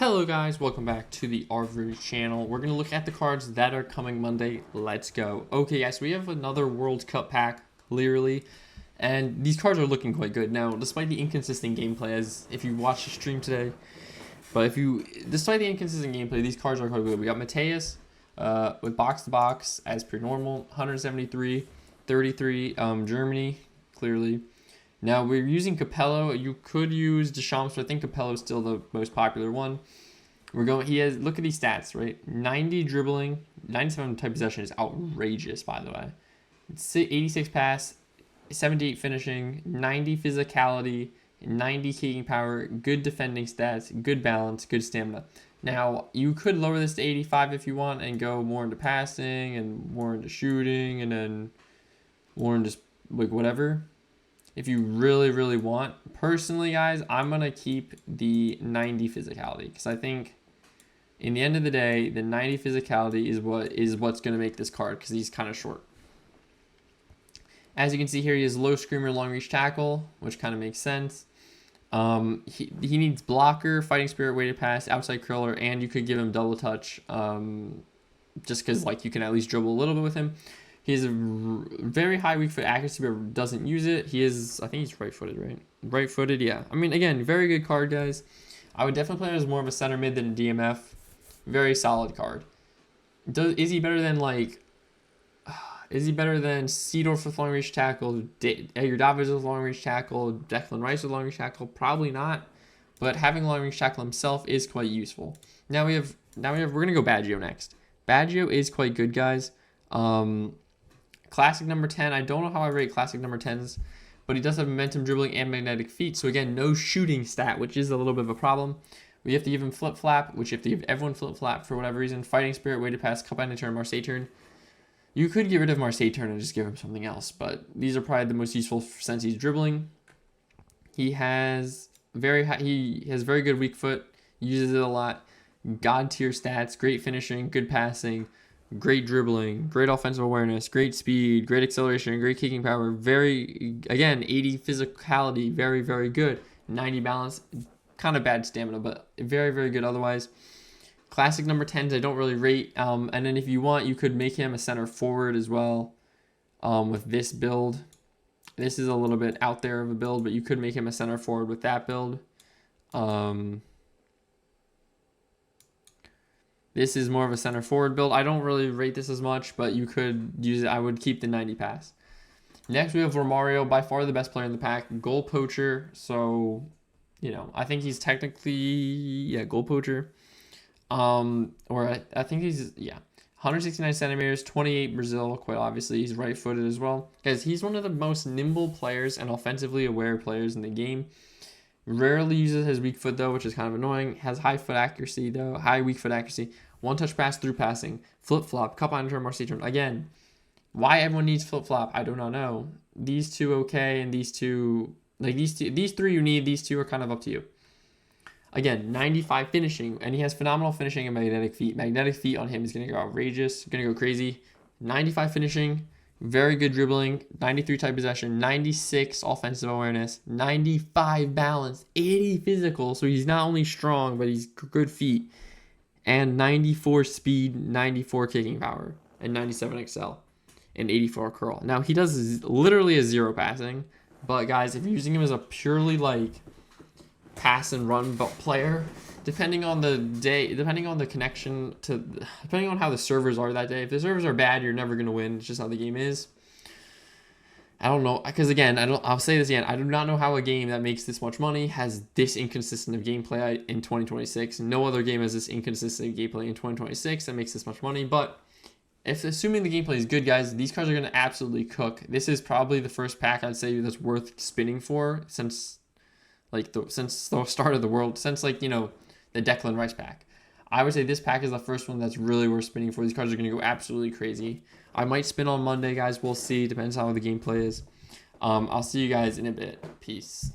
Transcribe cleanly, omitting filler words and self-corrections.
Hello guys, welcome back to the Arverei channel. We're going to look at the cards that are coming Monday. Let's go. Okay guys, we have another World Cup pack, clearly. And these cards are looking quite good. Now, despite the inconsistent gameplay, as if you watched the stream today, despite the inconsistent gameplay, these cards are quite good. We got Mateus with box to box as per normal, 173, 33, Germany, clearly. Now, we're using Capello. You could use Deschamps, but I think Capello is still the most popular one. Look at these stats, right? 90 dribbling, 97 type possession is outrageous, by the way. 86 pass, 78 finishing, 90 physicality, 90 kicking power, good defending stats, good balance, good stamina. Now, you could lower this to 85 if you want and go more into passing and more into shooting and then more into like whatever. If you really want. Personally, guys, I'm going to keep the 90 physicality because I think in the end of the day, the 90 physicality is what's going to make this card because he's kind of short. As you can see here, he has low screamer, long reach tackle, which kind of makes sense. He needs blocker, fighting spirit, weighted pass, outside curler, and you could give him double touch just because like you can at least dribble a little bit with him. He has a very high weak foot accuracy, but doesn't use it. I think he's right-footed, right? Right-footed, yeah. I mean, again, very good card, guys. I would definitely play him as more of a center mid than a DMF. Very solid card. Is he better than, Seedorf with long reach tackle, Edgar Davids with long reach tackle, Declan Rice with long reach tackle? Probably not. But having long reach tackle himself is quite useful. We're gonna go Baggio next. Baggio is quite good, guys. Classic number 10. I don't know how I rate classic number 10s, but he does have momentum, dribbling, and magnetic feet. So again, no shooting stat, which is a little bit of a problem. We have to give him flip flap, which you have to give everyone flip flap for whatever reason. Fighting spirit, weighted pass, cup under turn, Marseille turn. You could get rid of Marseille turn and just give him something else, but these are probably the most useful since he's dribbling. He has very good weak foot, uses it a lot. God tier stats, great finishing, good passing, great dribbling, great offensive awareness, great speed, great acceleration, great kicking power. 80 physicality, very good. 90 balance, kind of bad stamina, but very good otherwise. Classic number 10s I don't really rate. And then if you want, you could make him a center forward as well with this build. This is a little bit out there of a build, but you could make him a center forward with that build. This is more of a center forward build. I don't really rate this as much, but you could use it. I would keep the 90 pass. Next, we have Romario, by far the best player in the pack. Goal poacher. So, I think he's technically, goal poacher. I think he's, 169 centimeters, 28 Brazil, quite obviously. He's right-footed as well. Guys, he's one of the most nimble players and offensively aware players in the game. Rarely uses his weak foot, though, which is kind of annoying. Has high foot accuracy, though. High weak foot accuracy. One-touch pass through passing. Flip-flop. Cup on turn, Marseille turn. Again, why everyone needs flip-flop, I do not know. These two, okay, and these two... these three you need. These two are kind of up to you. Again, 95 finishing, and he has phenomenal finishing and magnetic feet. Magnetic feet on him is going to go outrageous. Going to go crazy. 95 finishing. Very good dribbling, 93 type possession, 96 offensive awareness, 95 balance, 80 physical. So he's not only strong, but he's good feet. And 94 speed, 94 kicking power, and 97 excel, and 84 curl. Now he does literally a 0 passing, but guys, if you're using him as a purely pass and run player, depending on the day, depending on how the servers are that day. If the servers are bad, you're never going to win. It's just how the game is. I don't know, because again, I'll say this again. I do not know how a game that makes this much money has this inconsistent of gameplay in 2026. No other game has this inconsistent of gameplay in 2026 that makes this much money. But assuming the gameplay is good, guys, these cards are going to absolutely cook. This is probably the first pack I'd say that's worth spinning for since the start of the world, since the Declan Rice pack. I would say this pack is the first one that's really worth spinning for. These cards are going to go absolutely crazy. I might spin on Monday, guys. We'll see. Depends how the gameplay is. I'll see you guys in a bit. Peace.